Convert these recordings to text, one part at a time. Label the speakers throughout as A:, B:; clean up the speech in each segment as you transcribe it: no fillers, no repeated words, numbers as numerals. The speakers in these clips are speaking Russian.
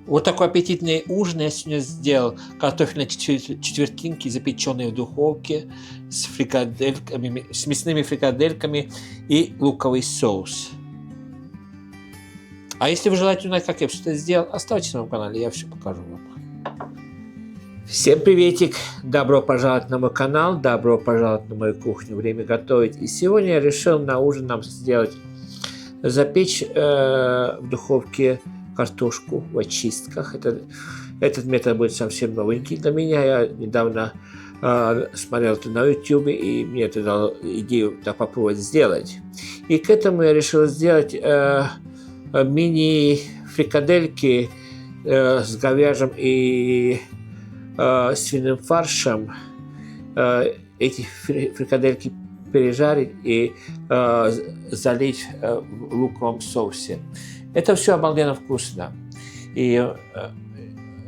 A: Вот такой аппетитный ужин я сегодня сделал. Картофельные четвертинки, запеченные в духовке, с фрикадельками, с мясными фрикадельками и луковый соус. А если вы желаете узнать, как я все это сделал, оставайтесь на моем канале, я все покажу вам. Всем приветик! Добро пожаловать на мой канал, добро пожаловать на мою кухню, время готовить. И сегодня я решил на ужин нам сделать, запечь в духовке картошку в очистках. Этот метод будет совсем новенький для меня. Я недавно смотрел это на YouTube, и мне это дало идею попробовать сделать. И к этому я решил сделать мини-фрикадельки с говяжьим и свиным фаршем. Эти фрикадельки пережарить и залить в луковом соусе. Это все обалденно вкусно. И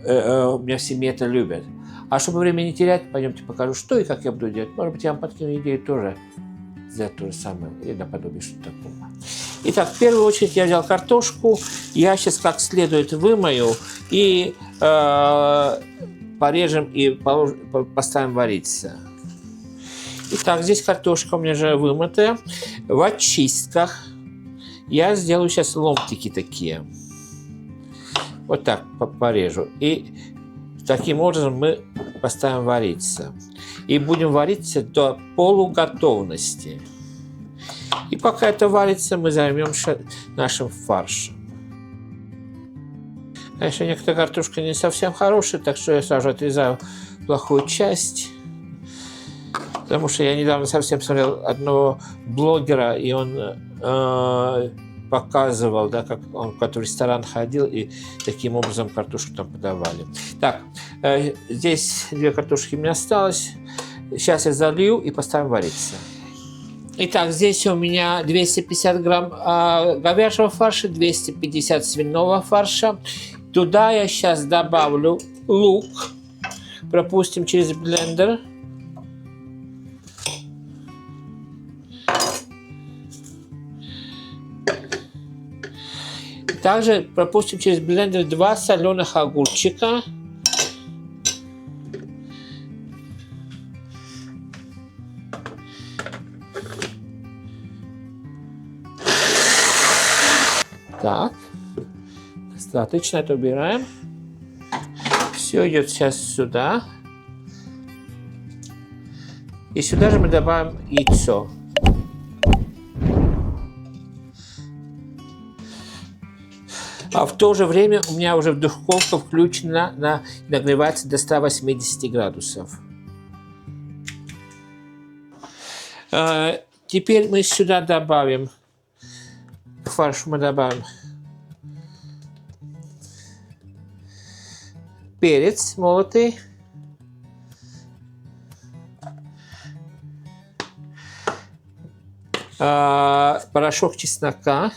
A: у меня в семье это любят. А чтобы время не терять, пойдемте покажу, что и как я буду делать. Может быть, я вам подкину идею тоже сделать то же самое. Или наподобие что-то такого. Итак, в первую очередь я взял картошку. Я сейчас как следует вымою и порежем и поставим вариться. Итак, здесь картошка у меня уже вымытая. В очистках я сделаю сейчас ломтики такие. Вот так порежу. И таким образом мы поставим вариться. И будем вариться до полуготовности. И пока это варится, мы займемся нашим фаршем. Конечно, некоторая картошка не совсем хорошая, так что я сразу отрезаю плохую часть. Потому что я недавно совсем смотрел одного блогера, и он показывал, да, как он в ресторан ходил, и таким образом картошку там подавали. Так, здесь две картошки у меня осталось. Сейчас я залью и поставим вариться. Итак, здесь у меня 250 грамм говяжьего фарша, 250 свиного фарша. Туда я сейчас добавлю лук. Пропустим через блендер. Также пропустим через блендер 2 соленых огурчика. Так, достаточно, это убираем. Все идет сейчас сюда. И сюда же мы добавим яйцо. А в то же время у меня уже духовка включена, нагревается до 180 градусов. Теперь мы сюда добавим, фарш мы добавим перец молотый, порошок чеснока,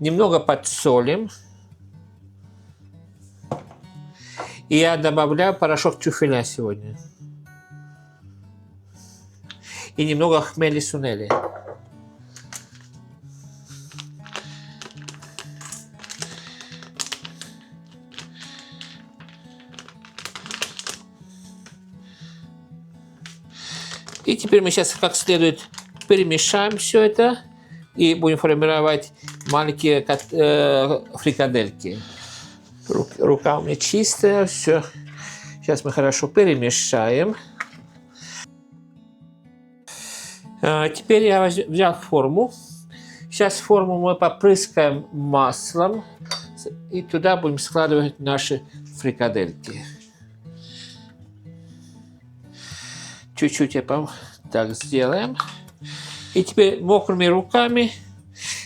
A: немного подсолим. И я добавляю порошок трюфеля сегодня. И немного хмели-сунели. И теперь мы сейчас как следует перемешаем все это. И будем формировать маленькие фрикадельки. Рука у меня чистая, все. Сейчас мы хорошо перемешаем. Теперь я взял форму. Сейчас форму мы попрыскаем маслом. И туда будем складывать наши фрикадельки. Чуть-чуть так сделаем. И теперь мокрыми руками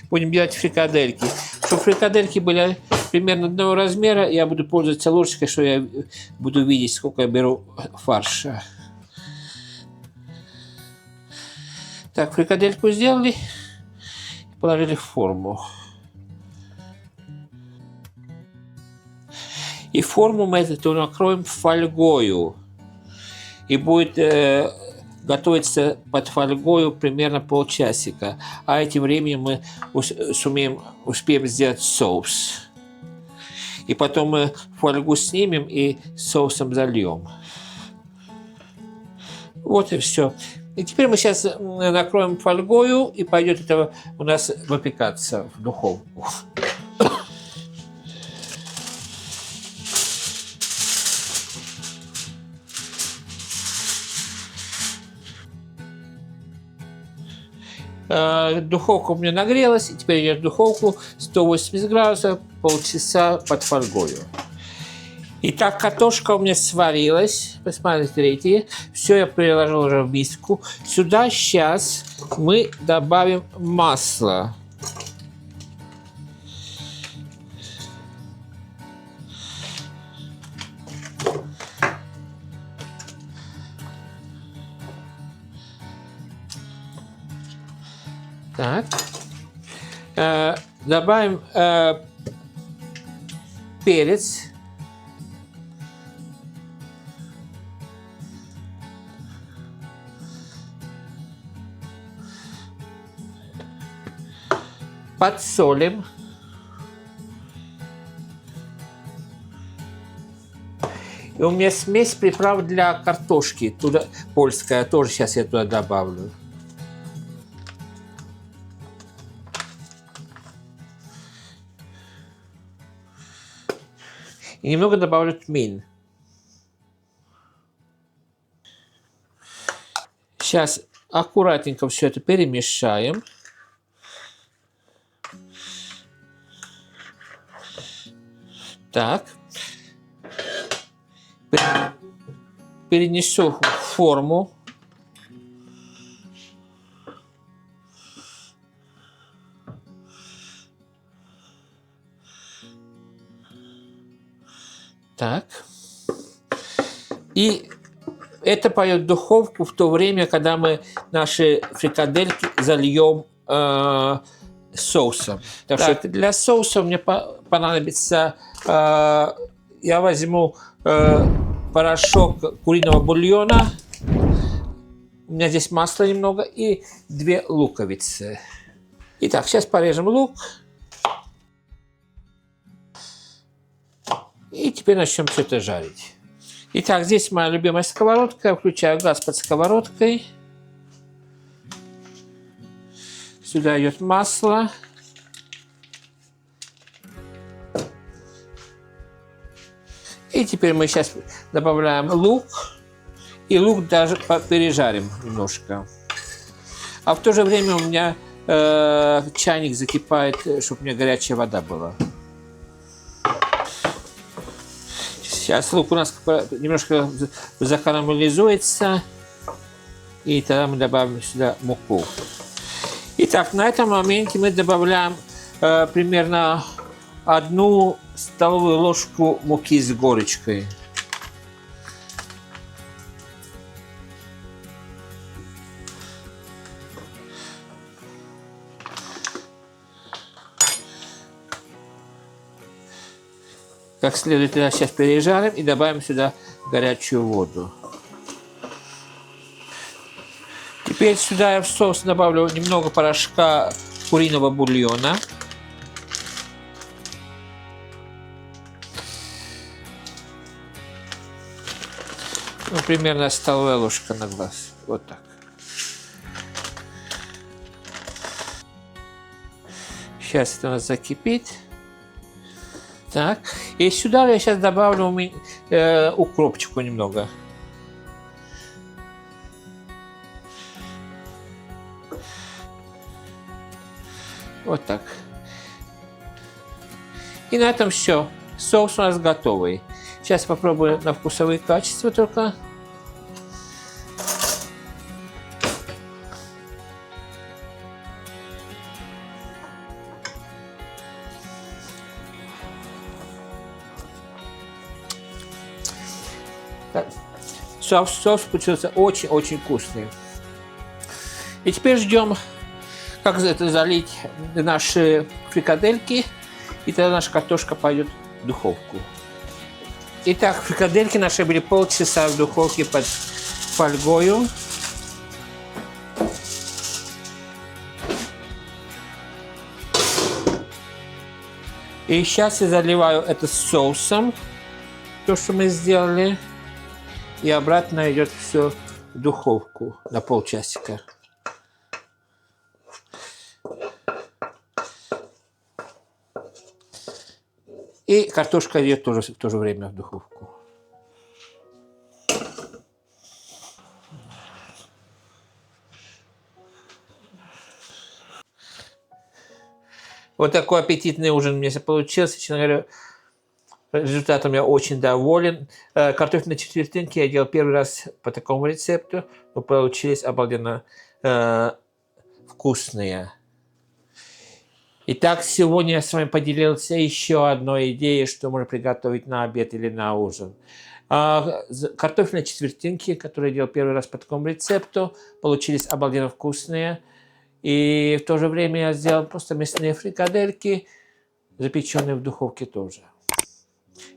A: будем делать фрикадельки. Чтобы фрикадельки были примерно одного размера, я буду пользоваться ложечкой, что я буду видеть, сколько я беру фарша. Так, фрикадельку сделали и положили в форму. И форму мы эту накроем фольгою. И будет готовится под фольгою примерно полчасика. А этим временем мы успеем сделать соус. И потом мы фольгу снимем и соусом зальем. Вот и все. И теперь мы сейчас накроем фольгою, и пойдет это у нас выпекаться в духовку. Духовка у меня нагрелась, и теперь идет в духовку 180 градусов, полчаса под фольгою. Итак, картошка у меня сварилась, посмотрите, все я переложил уже в миску. Сюда сейчас мы добавим масло. Так. Добавим перец. Подсолим. И у меня смесь приправ для картошки, туда польская, тоже сейчас я туда добавлю. И немного добавлю тмин. Сейчас аккуратненько все это перемешаем. Так. Перенесу в форму. Так. И это пойдет в духовку в то время, когда мы наши фрикадельки зальем соусом. Так, для соуса мне понадобится, я возьму порошок куриного бульона, у меня здесь масла немного и 2 луковицы. Итак, сейчас порежем лук. И теперь начнем все это жарить. Итак, здесь моя любимая сковородка. Я включаю газ под сковородкой. Сюда идет масло. И теперь мы сейчас добавляем лук. И лук даже пережарим немножко. А в то же время у меня чайник закипает, чтобы у меня горячая вода была. Сейчас лук у нас немножко закарамелизуется. И тогда мы добавим сюда муку. Итак, на этом моменте мы добавляем примерно 1 столовую ложку муки с горочкой. Как следует сейчас пережарим и добавим сюда горячую воду. Теперь сюда я в соус добавлю немного порошка куриного бульона. Ну, примерно столовая ложка на глаз. Вот так. Сейчас это у нас закипит. Так. И сюда я сейчас добавлю укропчику немного. Вот так. И на этом все. Соус у нас готовый. Сейчас попробую на вкусовые качества только. Соус получился очень-очень вкусный. И теперь ждем, как это залить наши фрикадельки. И тогда наша картошка пойдет в духовку. Итак, фрикадельки наши были полчаса в духовке под фольгою. И сейчас я заливаю это соусом, то, что мы сделали. И обратно идет все в духовку на полчасика. И картошка идет тоже в то же время в духовку. Вот такой аппетитный ужин у меня получился. Честно говоря, результатом я очень доволен. Картофельные четвертинки я делал первый раз по такому рецепту. Но получились обалденно вкусные. Итак, сегодня я с вами поделился еще одной идеей, что можно приготовить на обед или на ужин. Картофельные четвертинки, которые я делал первый раз по такому рецепту, получились обалденно вкусные. И в то же время я сделал просто мясные фрикадельки, запеченные в духовке тоже.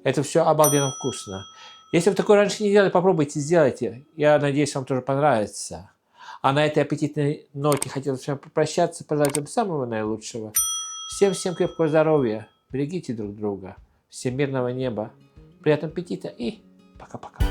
A: Это все обалденно вкусно. Если вы такое раньше не делали, попробуйте, сделайте. Я надеюсь, вам тоже понравится. А на этой аппетитной ноте хотел с вами попрощаться, пожелать вам самого наилучшего. Всем крепкого здоровья, берегите друг друга, всем мирного неба, приятного аппетита и пока-пока.